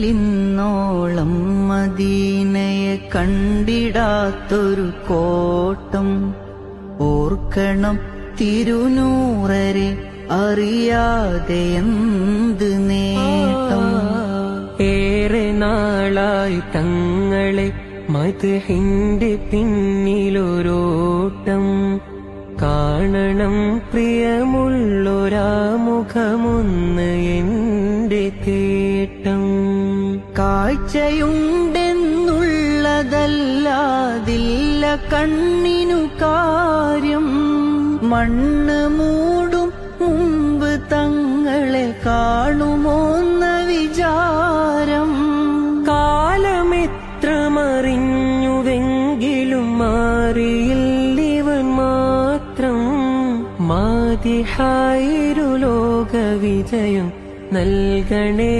കണ്ണിലിന്നോളം മദീനയെ കണ്ടിടാത്തൊരു കോട്ടം ഓർക്കണം തിരുനൂറരെ അറിയാതെ എന്ത് നേട്ടം. ഏറെ നാളായി തങ്ങളെ മദ്ഹിന്റെ പിന്നിലൊരോട്ടം കാണണം പ്രിയമുള്ളൊരാമുഖമൊന്ന് എന്റെ തേട്ടം. കാഴ്ചയുണ്ടെന്നുള്ളതല്ലാതില്ല കണ്ണിനു കാര്യം, മണ്ണ് മൂടും മുമ്പ് തങ്ങളെ കാണുമോന്ന വിചാരം. കാലമെത്ര മറിഞ്ഞുവെങ്കിലും മാറിയില്ലിവൻ മാത്രം. മാതിഹായൊരു ലോക വിജയം നൽകണേ